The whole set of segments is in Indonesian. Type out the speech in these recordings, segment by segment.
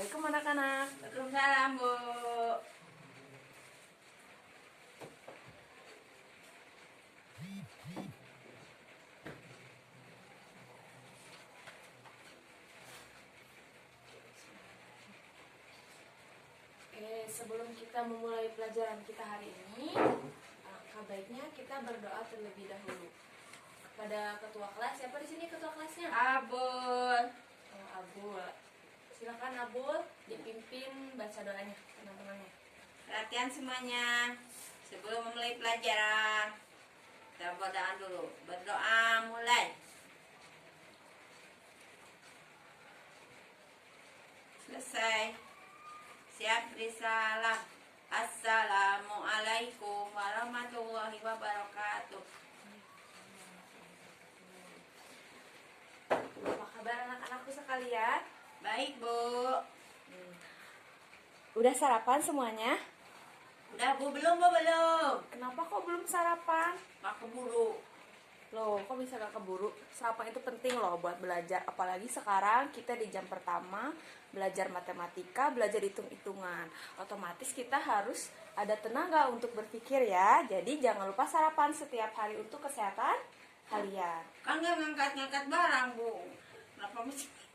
Assalamualaikum anak-anak. Waalaikumsalam, Bu. Sebelum kita memulai pelajaran kita hari ini, alangkah baiknya kita berdoa terlebih dahulu kepada ketua kelas. Siapa di sini ketua kelasnya? Abul. Abul. Silakan Abul dipimpin baca doanya teman-temannya. Perhatian semuanya. Sebelum memulai pelajaran, kita berdoa dulu. Berdoa mulai. Selesai. Siap risalah. Assalamualaikum warahmatullahi wabarakatuh. Apa kabar anak-anakku sekalian? Baik, Bu. Udah sarapan semuanya? Udah, Bu? Belum, Bu? Belum. Kenapa kok belum sarapan? Gak keburu. Loh, kok bisa gak keburu? Sarapan itu penting loh buat belajar. Apalagi sekarang kita di jam pertama belajar matematika, belajar hitung-hitungan. Otomatis kita harus ada tenaga untuk berpikir ya. Jadi jangan lupa sarapan setiap hari untuk kesehatan kalian. Kan gak ngangkat-ngangkat barang, Bu. Kenapa mesti?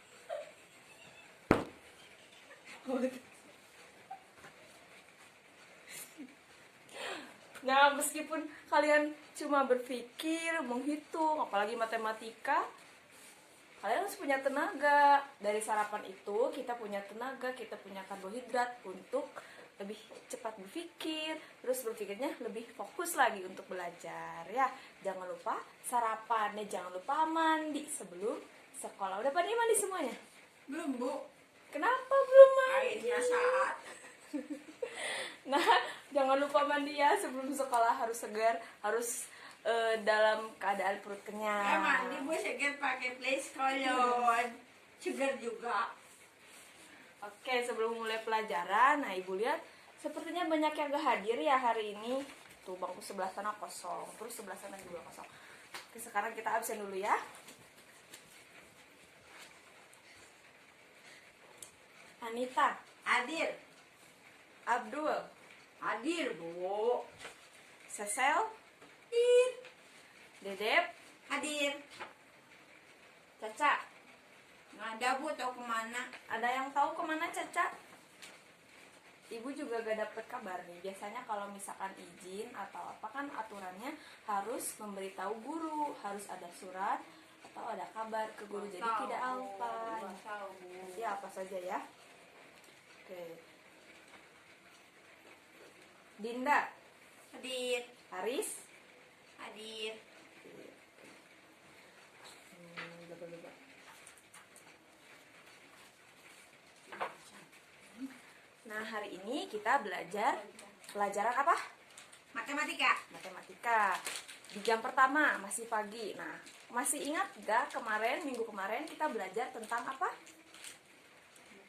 Nah, meskipun kalian cuma berpikir, menghitung, apalagi matematika, kalian harus punya tenaga. Dari sarapan itu kita punya tenaga, kita punya karbohidrat untuk lebih cepat berpikir, terus berpikirnya lebih fokus lagi untuk belajar ya. Jangan lupa sarapan, jangan lupa mandi sebelum sekolah. Udah pada mandi semuanya? Belum, Bu. Kenapa belum mandi? Airnya saat. Nah, jangan lupa mandi ya sebelum sekolah, harus segar, harus dalam keadaan perut kenyang. Mandi, Bu, segar pakai place kolon. Segar juga. Oke, sebelum mulai pelajaran, nah Ibu lihat sepertinya banyak yang gak hadir ya hari ini. Tuh bangku sebelah sana kosong, terus sebelah sana juga kosong. Oke, sekarang kita absen dulu ya. Anita, Hadir. Abdul, Hadir, Bu. Sesel, Hadir. Dedep, Hadir. Caca. Nggak ada, Bu. Tahu kemana? Ada yang tahu kemana Caca? Ibu juga gak dapet kabar nih. Biasanya kalau misalkan izin atau apa kan aturannya harus memberitahu guru, harus ada surat atau ada kabar ke guru. Jadi tidak alpa. Nanti apa saja ya. Oke. Dinda, Hadir. Haris, Hadir. Nah, hari ini kita belajar pelajaran apa? Matematika. Matematika. Di jam pertama, masih pagi. Nah, masih ingat gak minggu kemarin kita belajar tentang apa?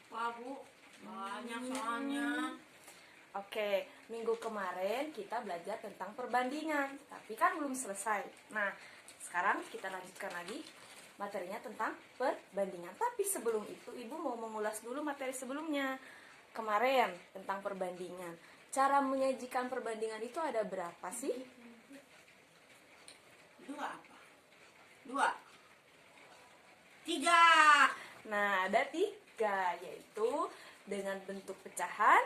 Wah, Bu. Banyak soalnya. Oke, minggu kemarin kita belajar tentang perbandingan, tapi kan belum selesai. Nah, sekarang kita lanjutkan lagi materinya tentang perbandingan. Tapi sebelum itu, Ibu mau mengulas dulu materi sebelumnya. Kemarin tentang perbandingan. Cara menyajikan perbandingan itu ada berapa sih? 2 apa? 2. 3. Nah, ada 3, yaitu dengan bentuk pecahan,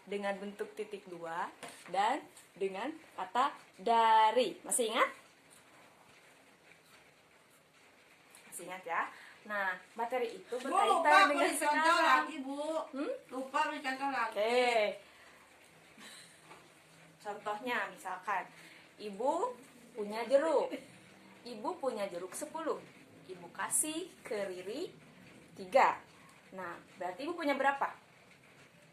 dengan bentuk titik 2, dan dengan kata dari. Masih ingat? Masih ingat ya? Nah, materi itu Bu, berkaitan lupa dengan beri contoh sekarang. lagi, Bu. Lupa beri contoh lagi. Oke. Contohnya misalkan Ibu punya jeruk. Ibu punya jeruk 10. Ibu kasih ke Riri 3. Nah, berarti Ibu punya berapa?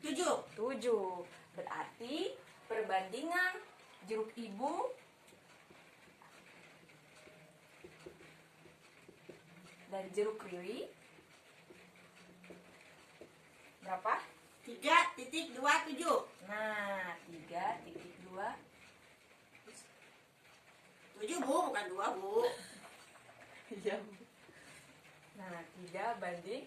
7. 7. Berarti perbandingan jeruk Ibu dan jeruk Riri berapa? 3.27. Nah, 3.2. 7, Bu, bukan 2, Bu. Iya. Nah, 3 banding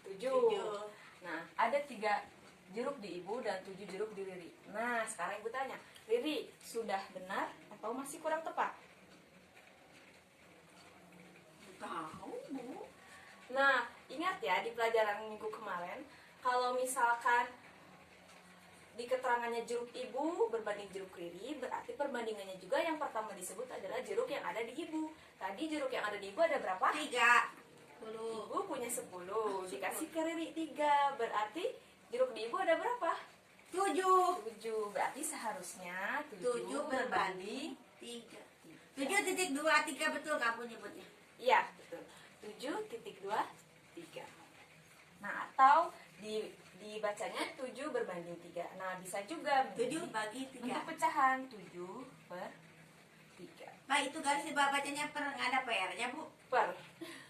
7. 7. Nah, ada 3 jeruk di Ibu dan 7 jeruk di Riri. Nah, sekarang Ibu tanya, Riri, sudah benar atau masih kurang tepat? Tahu, Bu. Nah, ingat ya di pelajaran minggu kemarin, kalau misalkan di keterangannya jeruk Ibu berbanding jeruk Riri, berarti perbandingannya juga yang pertama disebut adalah jeruk yang ada di Ibu. Tadi jeruk yang ada di Ibu ada berapa? 3. Ibu punya 10, dikasih ke Riri 3, berarti jeruk di Ibu ada berapa? 7. 7, berarti seharusnya 7 berbanding 3. 7,23 betul kamu nyebutnya. Iya, betul. 7,23. Nah, atau dibacanya 7 berbanding 3. Nah, bisa juga 7 bagi 3. bentuk pecahan 7 per 3. Pak, itu garis di bawah bacanya per nggak ada PR-nya, Bu. Per.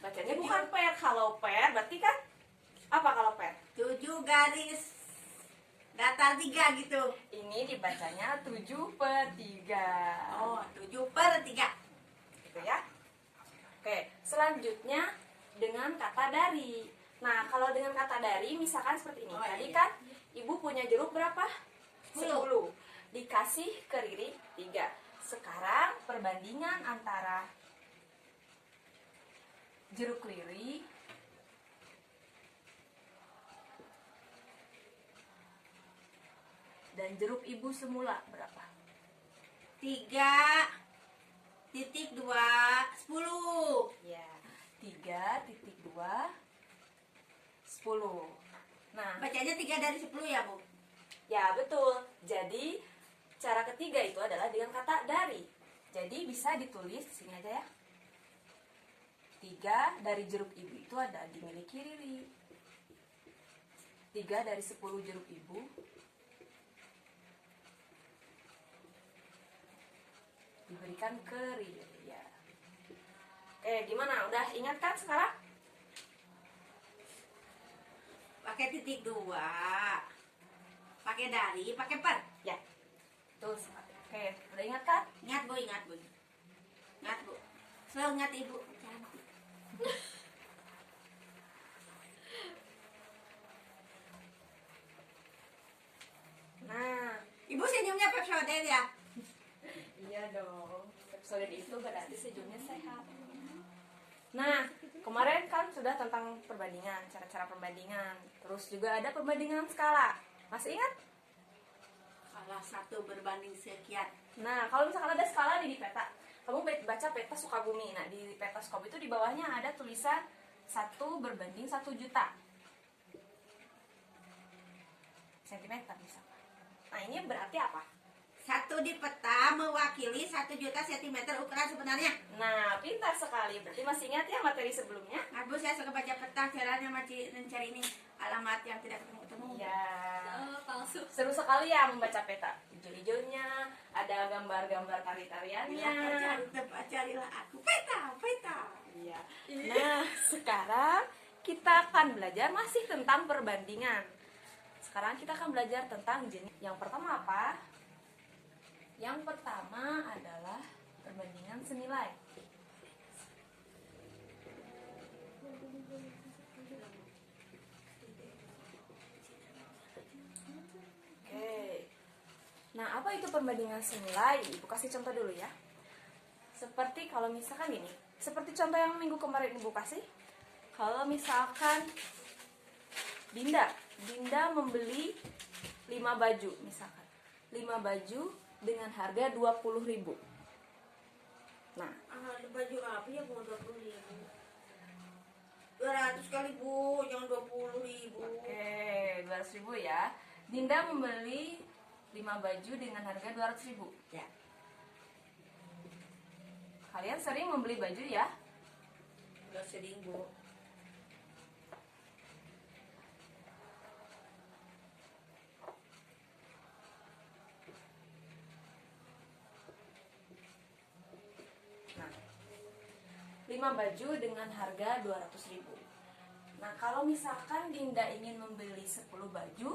Bacanya bukan per. Kalau per berarti kan apa kalau per? 7 garis datar 3 gitu. Ini dibacanya 7 per 3. Oh, 7 per 3. Gitu ya. Oke, selanjutnya dengan kata dari. Nah, kalau dengan kata dari misalkan seperti ini. Oh, Tadi iya. kan Ibu punya jeruk berapa? 10. 10. Dikasih ke Riri 3. Sekarang perbandingan antara jeruk Riri dan jeruk Ibu semula berapa? 3,2 10. Ya, 3,2 10. Nah, Bacanya 3 dari 10 ya, Bu? ya betul. Jadi cara ketiga itu adalah dengan kata dari. Jadi bisa ditulis di sini aja ya. 3 dari jeruk Ibu itu ada dimiliki Riri. 3 dari 10 jeruk Ibu diberikan ke Riri ya. Oke, gimana? Udah ingat kan sekarang? Pakai titik 2. Pakai dari, pakai per. Ya. Tuh. Oke, udah ingat kan? Ingat, Bu, ingat, Bu. Ingat, Bu. Selalu ingat Ibu. Cantik. Nah, Ibu senyumnya Pepsodent ya? iya dong. Episode itu berarti senyumnya sehat. Nah, kemarin kan sudah tentang perbandingan, cara-cara perbandingan. Terus juga ada perbandingan skala. Masih ingat? Salah satu berbanding sekian. Nah, kalau misalkan ada skala nih di peta, kamu baca peta Sukabumi. Nah, di peta Sukabumi itu di bawahnya ada tulisan 1 berbanding 1 juta sentimeter misalkan. Nah, ini berarti apa? 1 di peta mewakili 1 juta sentimeter ukuran sebenarnya. Nah, pintar sekali. Berarti masih ingat ya materi sebelumnya? Nah, Bu, saya suka baca peta, caranya masih mencari ini alamat yang tidak ketemu-ketemu. Iya. Palsu. Seru sekali ya membaca peta. Hijau-hijaunya, ada gambar-gambar Ya, tari-tariannya. carilah aku peta. Iya. Nah, sekarang kita akan belajar masih tentang perbandingan. Sekarang kita akan belajar tentang jenis. Yang pertama apa? Yang pertama adalah perbandingan senilai. Oke. Nah, apa itu perbandingan senilai? Ibu kasih contoh dulu ya. Seperti kalau misalkan gini, seperti contoh yang minggu kemarin Ibu kasih. Kalau misalkan Dinda membeli 5 baju misalkan. 5 baju dengan harga 20.000. Nah, Baju apa ya, Bu? 20.000. 200 kali, Bu, yang 20.000. oke, 200.000 ya. Dinda membeli 5 baju dengan harga 200.000. Ya. Kalian sering membeli baju ya? Udah sering, Bu. Nah, 5 baju dengan harga 200.000. Nah, kalau misalkan Dinda ingin membeli 10 baju,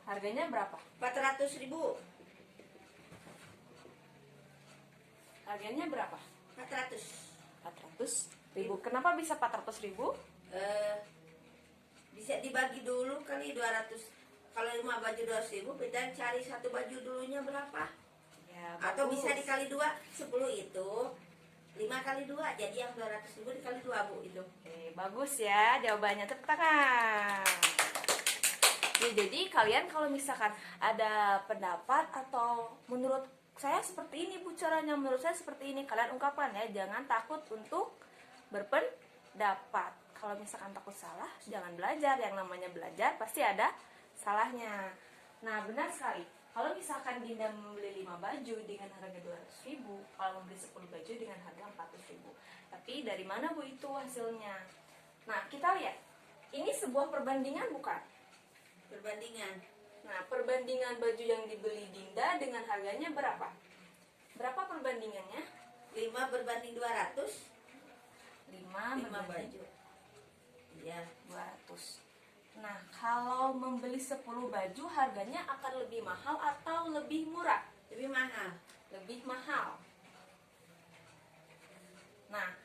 harganya berapa? 400.000. Harganya berapa? 400. 400.000. Kenapa bisa 400.000? Bisa dibagi dulu kali 200. Kalau 5 baju 200.000, kita cari satu baju dulunya berapa? Ya, Atau bagus. bisa dikali 2, 10 itu 5 kali 2, jadi yang 200.000 dikali 2, Bu, itu. Oke, bagus ya jawabannya, tepuk tangan. Ya, jadi kalian kalau misalkan ada pendapat atau menurut saya seperti ini Bu caranya, menurut saya seperti ini, kalian ungkapkan ya, jangan takut untuk berpendapat. Kalau misalkan takut salah, jangan belajar. Yang namanya belajar pasti ada salahnya. Nah, benar sekali. Kalau misalkan Dinda membeli 5 baju dengan harga 200.000, kalau membeli 10 baju dengan harga 400.000. Tapi dari mana Bu itu hasilnya? Nah, kita lihat. Ini sebuah perbandingan bukan? Perbandingan. Nah, perbandingan baju yang dibeli Dinda dengan harganya berapa? Berapa perbandingannya? 5 berbanding 200. 5 5 berbanding baju. Iya. 200. Nah, kalau membeli 10 baju harganya akan lebih mahal atau lebih murah? Lebih mahal. Lebih mahal. Nah,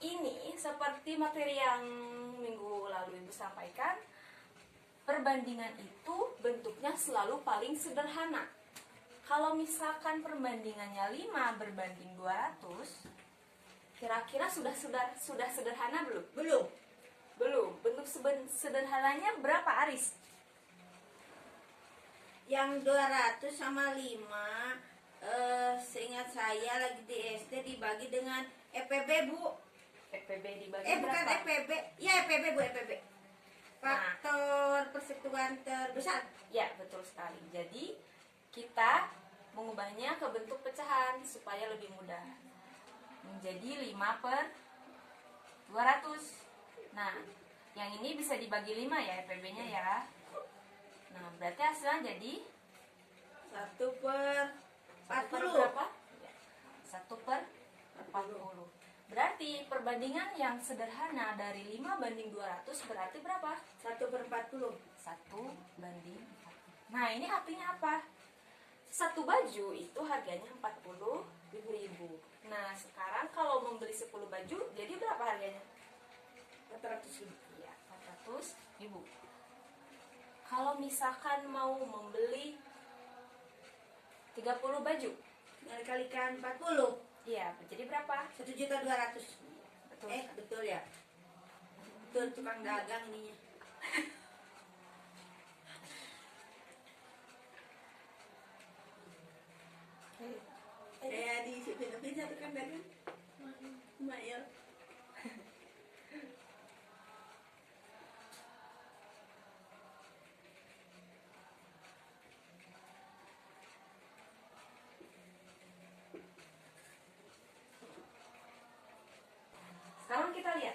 ini seperti materi yang minggu lalu Ibu sampaikan, perbandingan itu bentuknya selalu paling sederhana. Kalau misalkan perbandingannya 5 berbanding 200, kira-kira sudah sederhana belum? Belum. Belum. Bentuk sederhananya berapa, Aris? Yang 200 sama 5, seingat saya lagi di SD dibagi dengan EPB, Bu. EPB dibagi Bukan berapa? EPB. Ya, EPB, Bu, EPB. Faktor persekutuan terbesar. Ya, betul sekali. Jadi, kita mengubahnya ke bentuk pecahan supaya lebih mudah. Menjadi 5/200. Nah, yang ini bisa dibagi 5 ya EPB-nya ya. Nah, berarti hasilnya jadi 1/40. berapa? 1/40. Berarti perbandingan yang sederhana dari 5 banding 200 berarti berapa? 1/40. 1/40. Nah, ini artinya apa? Satu baju itu harganya 40.000. Nah, sekarang kalau membeli 10 baju, jadi berapa harganya? 400.000. Ya, 400.000. Kalau misalkan mau membeli 30 baju, Kalikan 40. iya, jadi berapa? 1.200.000. Betul. Betul ya. Betul, tukang dagang ininya. Di Filipina tukang dagang. Mayor. Sekarang kita lihat.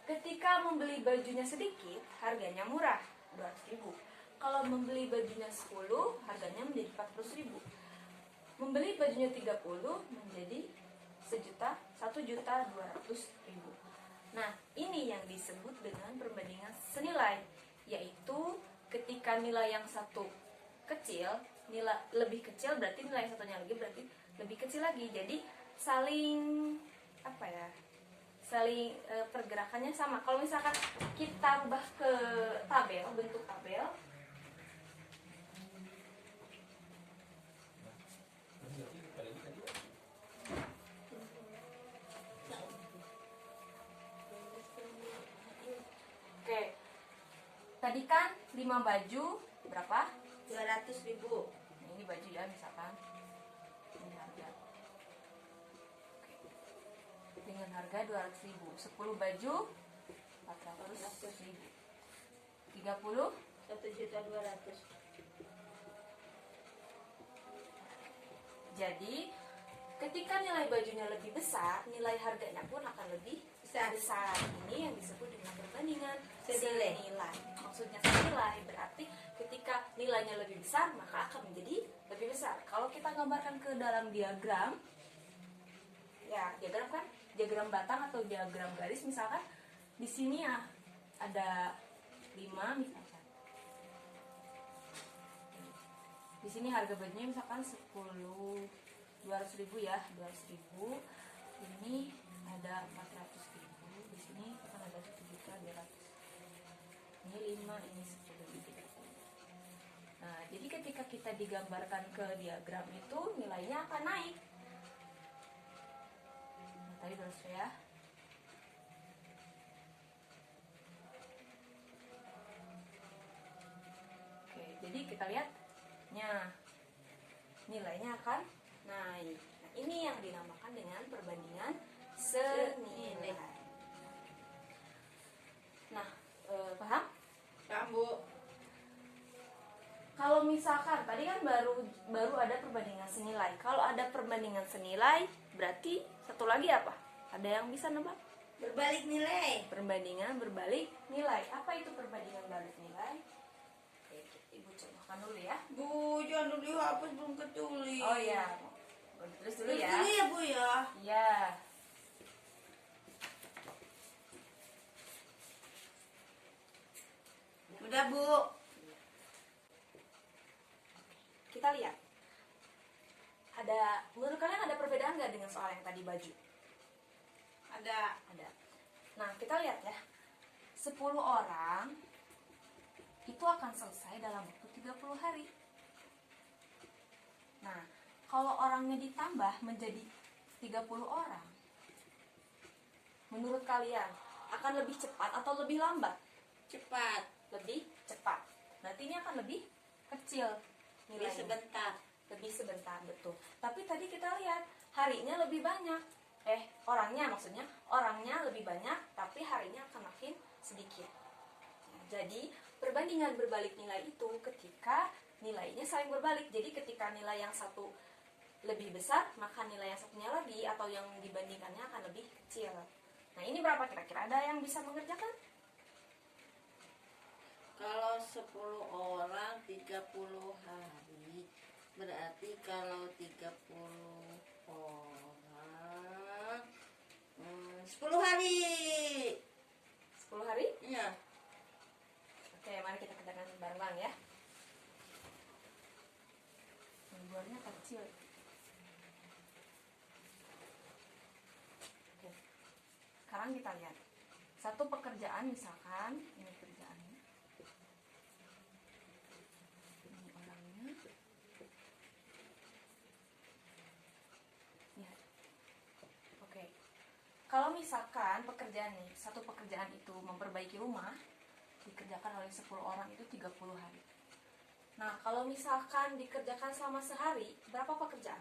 Ketika membeli bajunya sedikit, harganya murah, 200.000. Kalau membeli bajunya 10, harganya menjadi 400.000. Membeli bajunya 30 menjadi 1.200.000. Nah, ini yang disebut dengan perbandingan senilai, yaitu ketika nilai yang satu kecil, nilai lebih kecil berarti nilai satunya lagi berarti lebih kecil lagi. Jadi saling saling pergerakannya sama. Kalau misalkan kita rubah ke tabel, bentuk tabel, oke, tadi kan 5 baju berapa? 200.000. Nah, ini baju ya, misalkan ini harga. Oke. Dengan harga 200.000, 10 baju 400.000, 30 1.200.000. Jadi ketika nilai bajunya lebih besar, nilai harganya pun akan lebih besar. Ini yang disebut dengan perbandingan senilai. Maksudnya senilai berarti ketika nilainya lebih besar maka akan menjadi lebih besar. Kalau kita gambarkan ke dalam diagram, ya diagram kan, diagram batang atau diagram garis, misalkan di sini ya ada 5 misalkan. Di sini harga bajunya misalkan 10. 200.000 ya, 200.000. Ini ada 400.000. Di sini akan ada 1.200.000. Ini 5, ini 10, ini 30. Nah, jadi ketika kita digambarkan ke diagram itu nilainya akan naik. Nah, tadi terus ya. Oke, jadi kita lihat, nilainya akan naik. Nah, ini yang dinamakan dengan perbandingan senilai. Nah, paham? Kamu Kalau misalkan tadi kan baru ada perbandingan senilai. Kalau ada perbandingan senilai, berarti satu lagi apa? Ada yang bisa nebak? berbalik nilai. Perbandingan berbalik nilai. Apa itu perbandingan balik nilai? Oke, Ibu contohkan dulu ya. Bu, jangan dulu dihapus, belum ketulis. Oh iya, terus dulu Tulis ya. dulu ya Bu ya. Iya. Udah Bu. Kita lihat. Menurut kalian ada perbedaan nggak dengan soal yang tadi baju? Ada. Ada. Nah, kita lihat ya. 10 orang itu akan selesai dalam waktu 30 hari. Nah, kalau orangnya ditambah menjadi 30 orang, menurut kalian akan lebih cepat atau lebih lambat? Cepat. Lebih cepat. Berarti ini akan lebih kecil Ini nilainya. sebentar. Lebih sebentar, betul. Tapi tadi kita lihat harinya lebih banyak. Orangnya maksudnya, orangnya lebih banyak, tapi harinya akan makin sedikit. Nah, jadi perbandingan berbalik nilai itu ketika nilainya saling berbalik. Jadi ketika nilai yang satu lebih besar, maka nilai yang satunya lagi atau yang dibandingkannya akan lebih kecil. Nah, ini berapa kira-kira? Ada yang bisa mengerjakan? Kalau 10 orang 30 hari, berarti kalau 30 orang 10 hari. 10 hari? Iya. Oke, mari kita kerjakan bareng-bareng ya. Buahnya kecil. Oke. Sekarang kita lihat. Satu pekerjaan misalkan, ini kerjaannya. Ini orangnya. Lihat. Oke. Kalau misalkan pekerjaan nih, satu pekerjaan itu memperbaiki rumah, dikerjakan oleh 10 orang itu 30 hari. Nah, kalau misalkan dikerjakan selama sehari, berapa pekerjaan?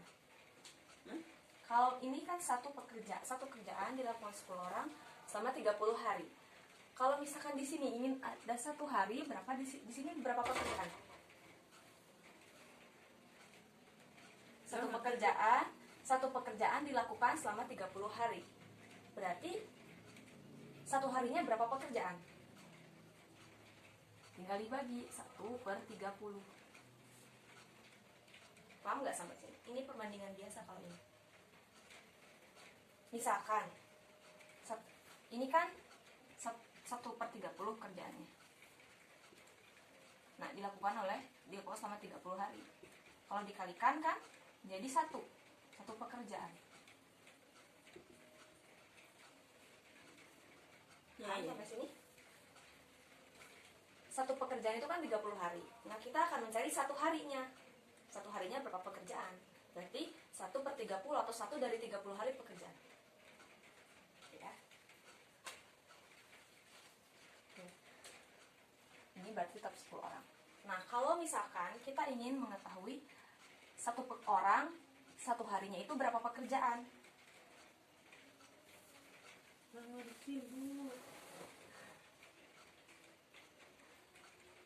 Kalau ini kan satu kerjaan dilakukan 10 orang selama 30 hari. Kalau misalkan di sini ingin ada satu hari, berapa di sini berapa pekerjaan? Satu pekerjaan dilakukan selama 30 hari. Berarti satu harinya berapa pekerjaan? Tinggal dibagi 1/30. Paham nggak sampai sini? Ini perbandingan biasa kalau ini. Misalkan ini kan 1/30 kerjaannya. Nah, dilakukan selama 30 hari. Kalau dikalikan kan jadi satu pekerjaan. Paham sampai sini? Satu pekerjaan itu kan 30 hari. Nah, kita akan mencari satu harinya. Satu harinya berapa pekerjaan? Berarti 1/30 atau 1 dari 30 hari pekerjaan. Ya. Oke. Ini berarti tetap 10 orang. Nah, kalau misalkan kita ingin mengetahui satu orang, satu harinya itu berapa pekerjaan?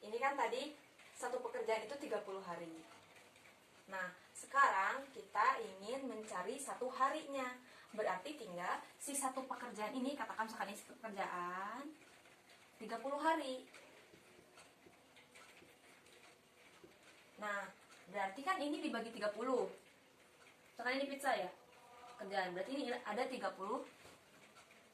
Ini kan tadi satu pekerjaan itu 30 hari. Nah, sekarang kita ingin mencari satu harinya. Berarti tinggal si satu pekerjaan ini, katakan misalkan ini pekerjaan 30 hari. Nah, berarti kan ini dibagi 30. Misalkan ini pizza ya, pekerjaan. Berarti ini ada 30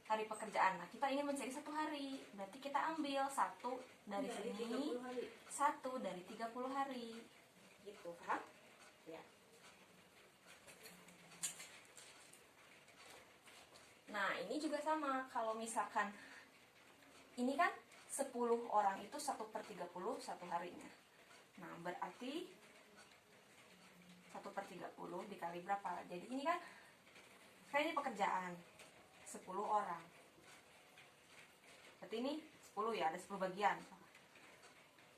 hari pekerjaan. Nah, kita ingin mencari satu hari. Berarti kita ambil satu dari sini, satu dari 30 hari. Gitu, paham? Ya. ini juga sama. Kalau misalkan ini kan 10 orang itu 1/30 satu harinya. Nah, berarti 1/30 dikali berapa? Jadi ini kan ini pekerjaan 10 orang. Berarti ini 10 ya, ada 10 bagian.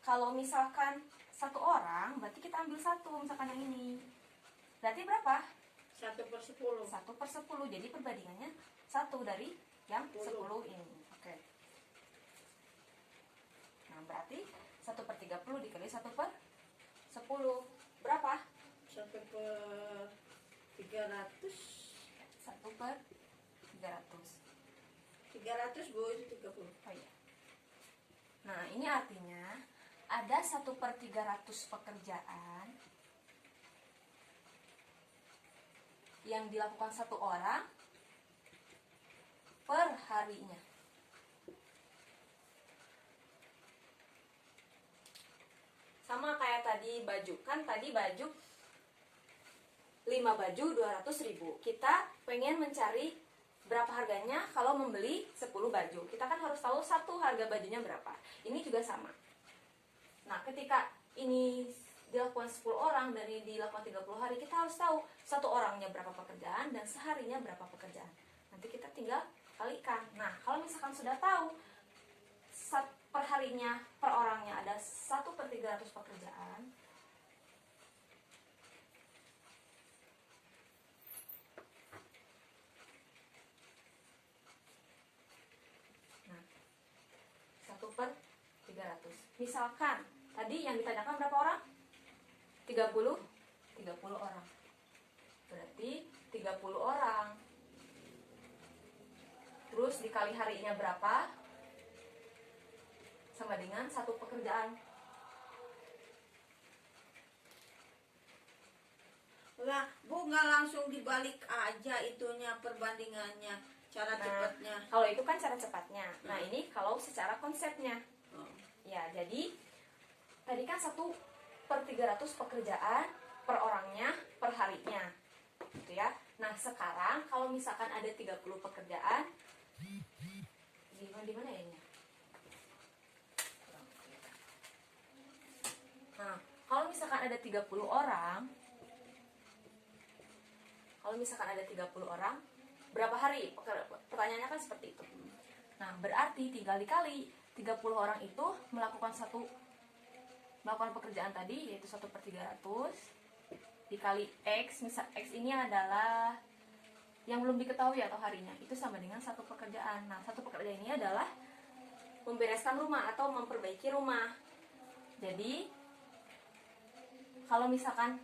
Kalau misalkan satu orang, berarti kita ambil satu, misalkan yang ini. Berarti berapa? 1/10. 1/10. Jadi perbandingannya 1 dari yang 10 ini. Oke. Nah, berarti 1/30 dikali 1/10. Berapa? 1/300. 1/300. 300 Bu, itu 30. Oh iya. Nah, ini artinya ada 1/300 pekerjaan yang dilakukan satu orang per harinya. Sama kayak tadi baju. Kan tadi baju 5 baju 200.000. Kita pengen mencari berapa harganya kalau membeli 10 baju. Kita kan harus tahu satu harga bajunya berapa. Ini juga sama. Nah, ketika ini dilakukan 10 orang dan ini dilakukan 30 hari, kita harus tahu satu orangnya berapa pekerjaan dan seharinya berapa pekerjaan. Nanti kita tinggal kalikan. Nah, kalau misalkan sudah tahu per harinya, per orangnya ada 1/300 pekerjaan, nah, 1/300. Misalkan tadi yang ditanyakan berapa orang? 30 orang. Berarti 30 orang. Terus dikali harinya berapa? Sama dengan satu pekerjaan. Lah, Bu, nggak langsung dibalik aja itunya perbandingannya, cara cepatnya. Kalau itu kan cara cepatnya. Nah, ini kalau secara konsepnya. Ya, jadi tadi kan 1/300 pekerjaan per orangnya per harinya. Gitu ya. Nah, sekarang kalau misalkan ada 30 pekerjaan, di mana ya ini? Nah, kalau misalkan ada 30 orang, berapa hari? Pertanyaannya kan seperti itu. Nah, berarti tinggal dikali 30 orang itu melakukan pekerjaan tadi, yaitu 1/300 dikali X. Misal X ini adalah yang belum diketahui atau harinya, itu sama dengan satu pekerjaan. Nah, satu pekerjaan ini adalah membereskan rumah atau memperbaiki rumah. Jadi kalau misalkan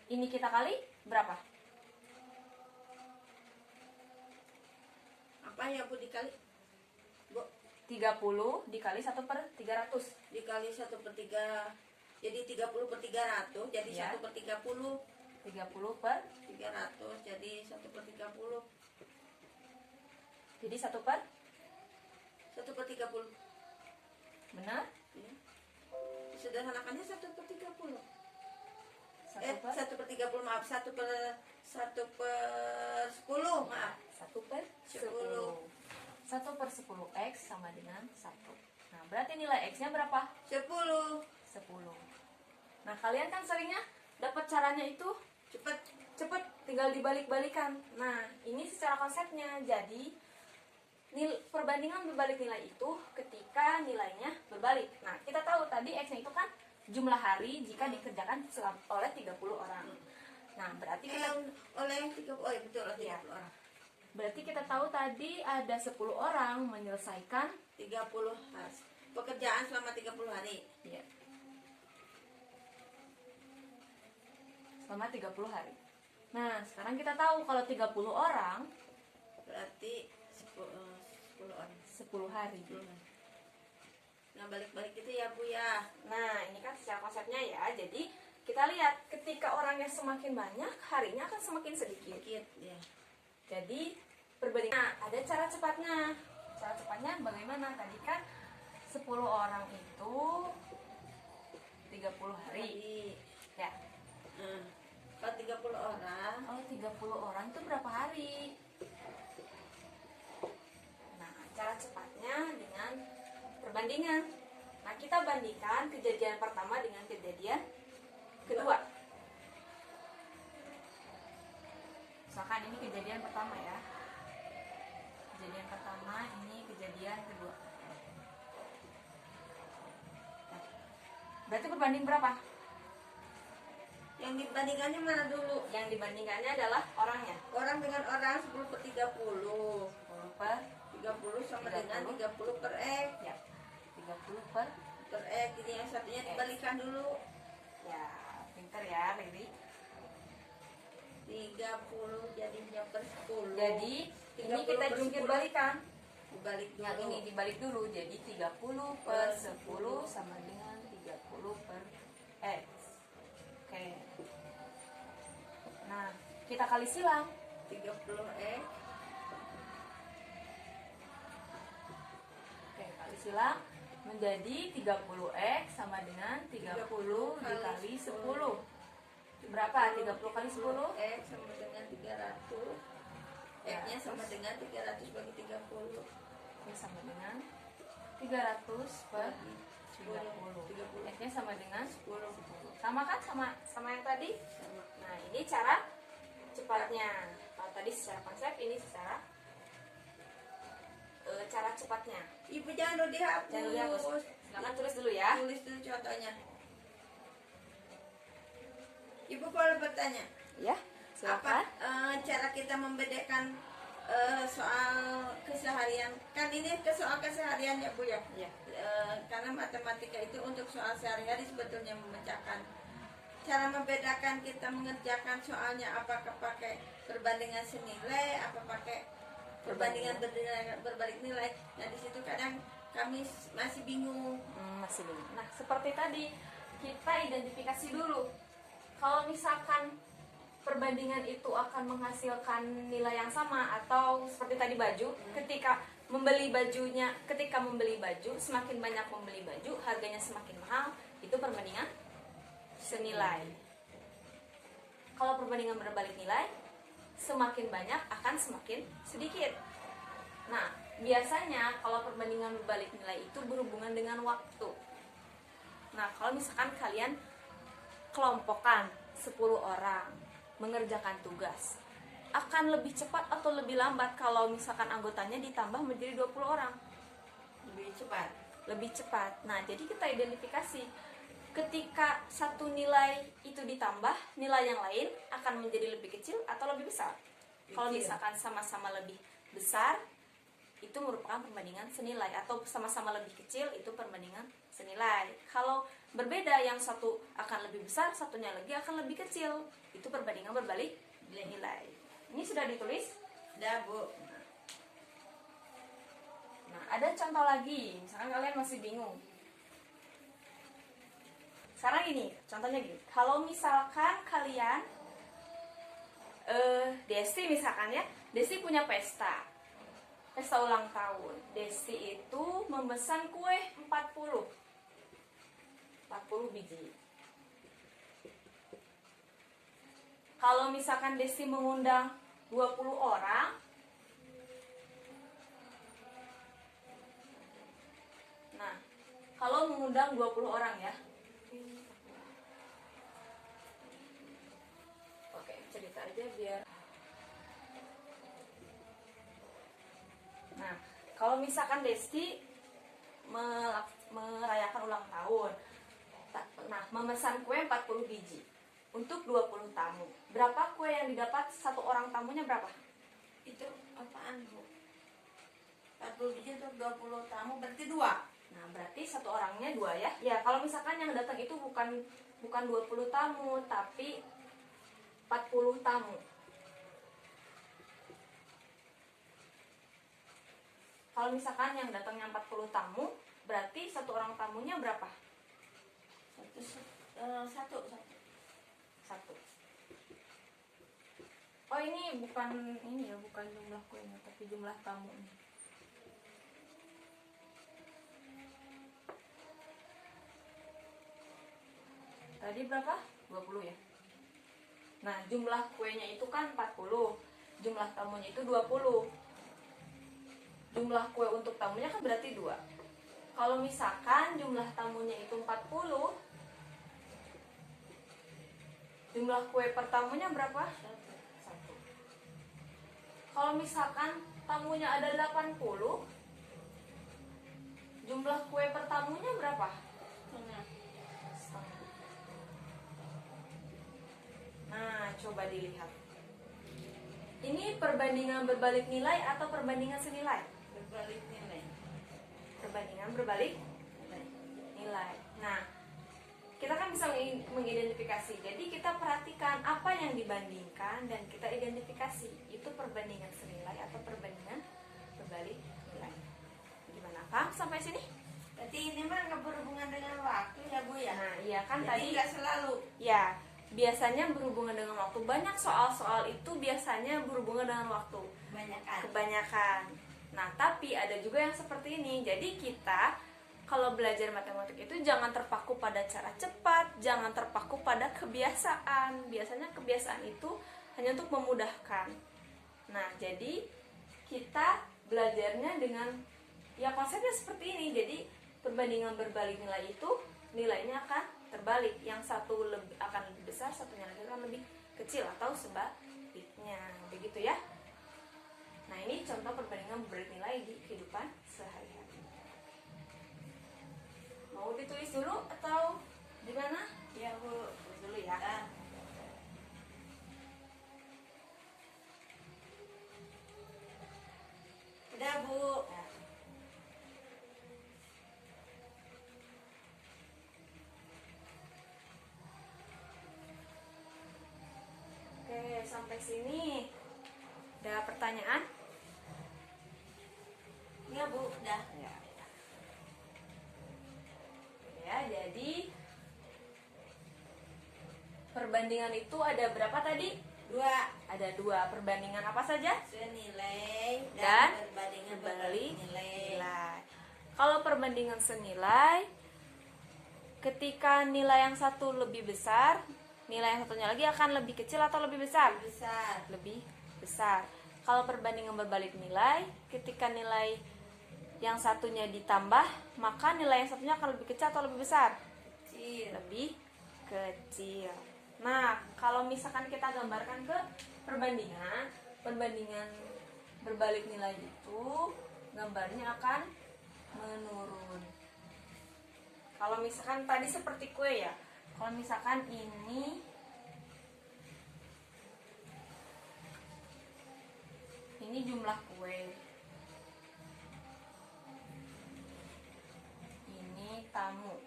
ini kita kali berapa? Apa ya Bu dikali? Bu, 30 dikali 1/300. dikali 1/3, jadi 30/300, jadi Ya. 1/30. 30/300. 300, jadi 1/30. Jadi 1/30. 1/30. Benar? Ya. Sederhanakannya 1/30. 1/10. Maaf, 1/10, maaf. 1/10. 1/10 X sama dengan 1. Nah, berarti nilai X nya berapa? 10. 10. Nah, kalian kan seringnya dapat caranya itu cepet, tinggal dibalik-balikan. Nah, ini secara konsepnya. Jadi perbandingan berbalik nilai itu ketika nilainya berbalik. Nah, kita tahu tadi X nya itu kan jumlah hari jika dikerjakan oleh 30 orang. Nah, berarti kita Oleh 30, oh ya betul, oleh 30 orang. Berarti kita tahu tadi ada 10 orang menyelesaikan 30 hari. Pekerjaan selama 30 hari. ya, selama 30 hari. Nah, sekarang kita tahu kalau 30 orang Berarti 10 orang. 10 hari. Nah, balik-balik itu ya Bu ya. Nah, ini kan secara konsepnya ya. Jadi, kita lihat ketika orangnya semakin banyak, harinya akan semakin sedikit. Dikit ya. Jadi, perbandingan. Nah, ada cara cepatnya. Cara cepatnya bagaimana? Tadi kan 10 orang itu 30 hari. Ya. Kalau 30 orang, Kalau 30 orang itu berapa hari? perbandingan. Nah, kita bandingkan kejadian pertama dengan kejadian kedua. Misalkan ini kejadian pertama ya. Kejadian pertama, ini kejadian kedua. Nah, berarti berbanding berapa? Yang dibandingkannya mana dulu? Yang dibandingkannya adalah orangnya. Orang dengan orang 10 per 30. 10 per 30 sama 30. dengan 30 per X. ya, 30 per Per X. Jadi yang satunya dibalikan dulu. ya, pinter ya, Riri. 30 jadinya per 10. Jadi ini 30 kita per jungkir 10. balikan. Dibalik dulu. Yang ini dibalik dulu, jadi 30 per 10 sama dengan 30 per X. Oke. Nah, kita kali silang. 30 X. Oke, kali silang menjadi 30X sama dengan 30 dikali 10. Berapa? 30 kali 10? X sama dengan 300. Ya, X-nya sama terus? dengan 300 bagi 30. Ini sama dengan 300 per 30. 30. X-nya sama dengan 10. sama kan sama yang tadi. Sama. Nah, ini cara cepatnya. Kalau tadi secara konsep, ini secara cara cepatnya. Ibu jangan dulu dihapus. Jangan dulu dihapus. Silakan tulis dulu ya. Tulis dulu contohnya. Ibu boleh bertanya, Ya, silakan. apa cara kita membedakan soal keseharian? Kan ini ke soal keseharian ya Bu ya. Iya. Karena matematika itu untuk soal sehari-hari sebetulnya memecahkan. Cara membedakan kita mengerjakan soalnya apakah pakai perbandingan senilai, apa pakai perbandingan berbalik nilai. Nah di situ kadang kami masih bingung. Masih bingung. Nah, seperti tadi kita identifikasi dulu. Kalau misalkan perbandingan itu akan menghasilkan nilai yang sama atau seperti tadi baju, ketika membeli baju semakin banyak membeli baju, harganya semakin mahal, itu perbandingan senilai. Kalau perbandingan berbalik nilai, semakin banyak akan semakin sedikit. Nah, biasanya kalau perbandingan berbalik nilai itu berhubungan dengan waktu. Nah, kalau misalkan kalian kelompokkan 10 orang mengerjakan tugas, akan lebih cepat atau lebih lambat kalau misalkan anggotanya ditambah menjadi 20 orang? Lebih cepat. Lebih cepat. Nah, jadi kita identifikasi ketika satu nilai itu ditambah, nilai yang lain akan menjadi lebih kecil atau lebih besar. Kalau misalkan sama-sama lebih besar, itu merupakan perbandingan senilai, atau sama-sama lebih kecil itu perbandingan senilai. Kalau berbeda, yang satu akan lebih besar, satunya lagi akan lebih kecil, itu perbandingan berbalik nilai. Ini sudah ditulis? Udah Bu. Nah, ada contoh lagi, misalkan kalian masih bingung. Sekarang ini, contohnya gini, kalau misalkan kalian Desti misalkan ya, Desti punya pesta ulang tahun. Desti itu memesan kue 40 biji. Kalau misalkan Desti mengundang 20 orang, nah, kalau mengundang 20 orang ya, oke, cerita aja biar. Nah, kalau misalkan Desti merayakan ulang tahun, nah, memesan kue 40 biji untuk 20 tamu. Berapa kue yang didapat satu orang tamunya berapa? Itu apaan Bu? 40 biji untuk 20 tamu berarti 2. Nah, berarti satu orangnya 2 ya. Ya, kalau misalkan yang datang itu bukan 20 tamu, tapi 40 tamu. Kalau misalkan yang datangnya 40 tamu, berarti satu orang tamunya berapa? Satu. Oh, ini bukan jumlah kuenya, tapi jumlah tamunya. Tadi berapa? 20 ya. Nah, jumlah kuenya itu kan 40, jumlah tamunya itu 20. Jumlah kue untuk tamunya kan berarti 2. Kalau misalkan jumlah tamunya itu 40, jumlah kue per tamunya berapa? 1. Kalau misalkan tamunya ada 80, jumlah kue per tamunya berapa? Setengah. Nah, coba dilihat. Ini perbandingan berbalik nilai atau perbandingan senilai? Berbalik nilai. Perbandingan berbalik nilai. Nah, kita kan bisa mengidentifikasi. Jadi kita perhatikan apa yang dibandingkan dan kita identifikasi. Itu perbandingan senilai atau perbandingan berbalik nilai. Gimana, paham sampai sini? Berarti ini mah nggak berhubungan dengan waktu ya Bu ya? Nah, iya kan Jadi tadi nggak selalu. ya, biasanya berhubungan dengan waktu. Banyak soal-soal itu biasanya berhubungan dengan waktu. Kebanyakan. Nah, tapi ada juga yang seperti ini. Jadi kita kalau belajar matematik itu jangan terpaku pada cara cepat, jangan terpaku pada kebiasaan. Biasanya kebiasaan itu hanya untuk memudahkan. Nah, jadi kita belajarnya dengan ya konsepnya seperti ini. Jadi perbandingan berbalik nilai itu nilainya akan terbalik. Yang satu akan lebih besar, satunya lagi akan lebih kecil atau sebaliknya. Begitu ya. Nah, ini contoh perbandingan berbalik nilai di kehidupan sehari-hari. Mau ditulis dulu atau gimana? Ya Bu. Tulis dulu ya. Udah Bu. Ya. Oke, sampai sini. Ada pertanyaan? Ya Bu, udah. Ya, jadi perbandingan itu ada berapa tadi? 2. Ada 2. Perbandingan apa saja? Senilai Dan perbandingan berbalik nilai. nilai. Kalau perbandingan senilai, ketika nilai yang satu lebih besar, nilai yang satunya lagi akan lebih kecil atau lebih besar? Besar. Lebih besar. Kalau perbandingan berbalik nilai, ketika nilai yang satunya ditambah, maka nilai yang satunya akan lebih kecil atau lebih besar? Kecil. Lebih kecil. Nah, kalau misalkan kita gambarkan ke perbandingan berbalik nilai itu gambarnya akan menurun. Kalau misalkan tadi seperti kue ya, kalau misalkan ini jumlah kue, ini tamu.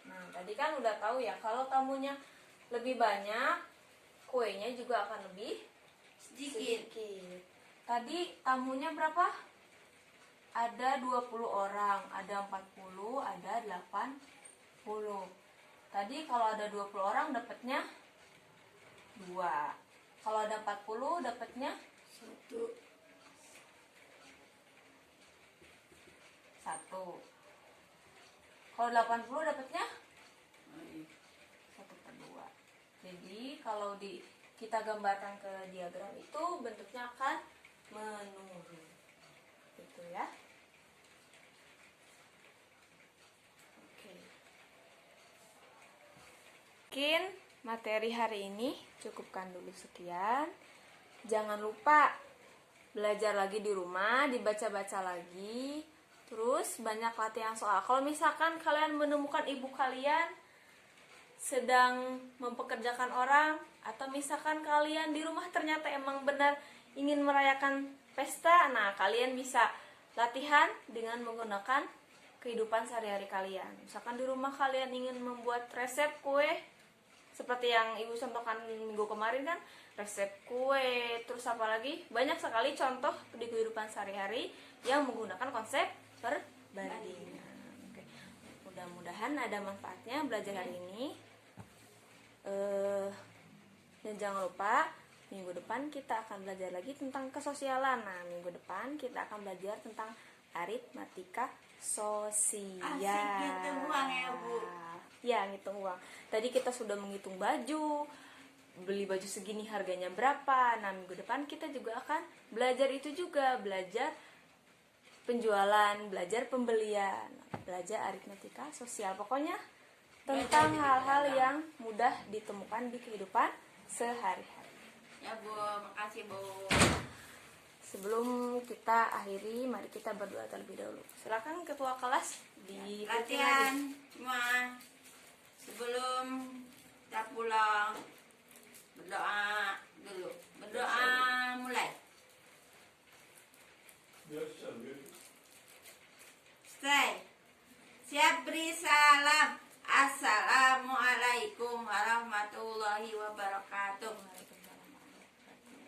Nah, tadi kan udah tahu ya, kalau tamunya lebih banyak, kuenya juga akan lebih Sedikit. Tadi tamunya berapa? Ada 20 orang, ada 40, ada 80. Tadi kalau ada 20 orang dapatnya 2. Kalau ada 40 dapatnya 1. 1. Kalau 80 dapatnya 1/2. Jadi kalau kita gambarkan ke diagram itu bentuknya akan menurun. Gitu ya. Oke. Mungkin materi hari ini cukupkan dulu sekian. Jangan lupa belajar lagi di rumah, dibaca-baca lagi. Terus banyak latihan soal. Kalau misalkan kalian menemukan ibu kalian sedang mempekerjakan orang, atau misalkan kalian di rumah ternyata emang benar ingin merayakan pesta, nah kalian bisa latihan dengan menggunakan kehidupan sehari-hari kalian. Misalkan di rumah kalian ingin membuat resep kue seperti yang ibu contohkan minggu kemarin kan, resep kue, terus apa lagi, banyak sekali contoh di kehidupan sehari-hari yang menggunakan konsep perbandingan. Oke. Mudah-mudahan ada manfaatnya belajar hari ini. Dan jangan lupa minggu depan kita akan belajar lagi tentang kesosialan. Nah, minggu depan kita akan belajar tentang aritmatika sosial. Asik ngitung uang ya Bu. Ya, ngitung uang. Tadi kita sudah menghitung baju, beli baju segini harganya berapa. Nah, minggu depan kita juga akan belajar itu juga, belajar penjualan, belajar pembelian, belajar aritmetika sosial. Pokoknya tentang hal-hal yang mudah ditemukan di kehidupan sehari-hari. Ya Bu, makasih Bu. Sebelum kita akhiri, mari kita berdoa terlebih dahulu. Silakan ketua kelas di Latihan semua sebelum kita pulang berdoa dulu. Berdoa mulai. Stay. Siap beri salam. Assalamualaikum warahmatullahi wabarakatuh.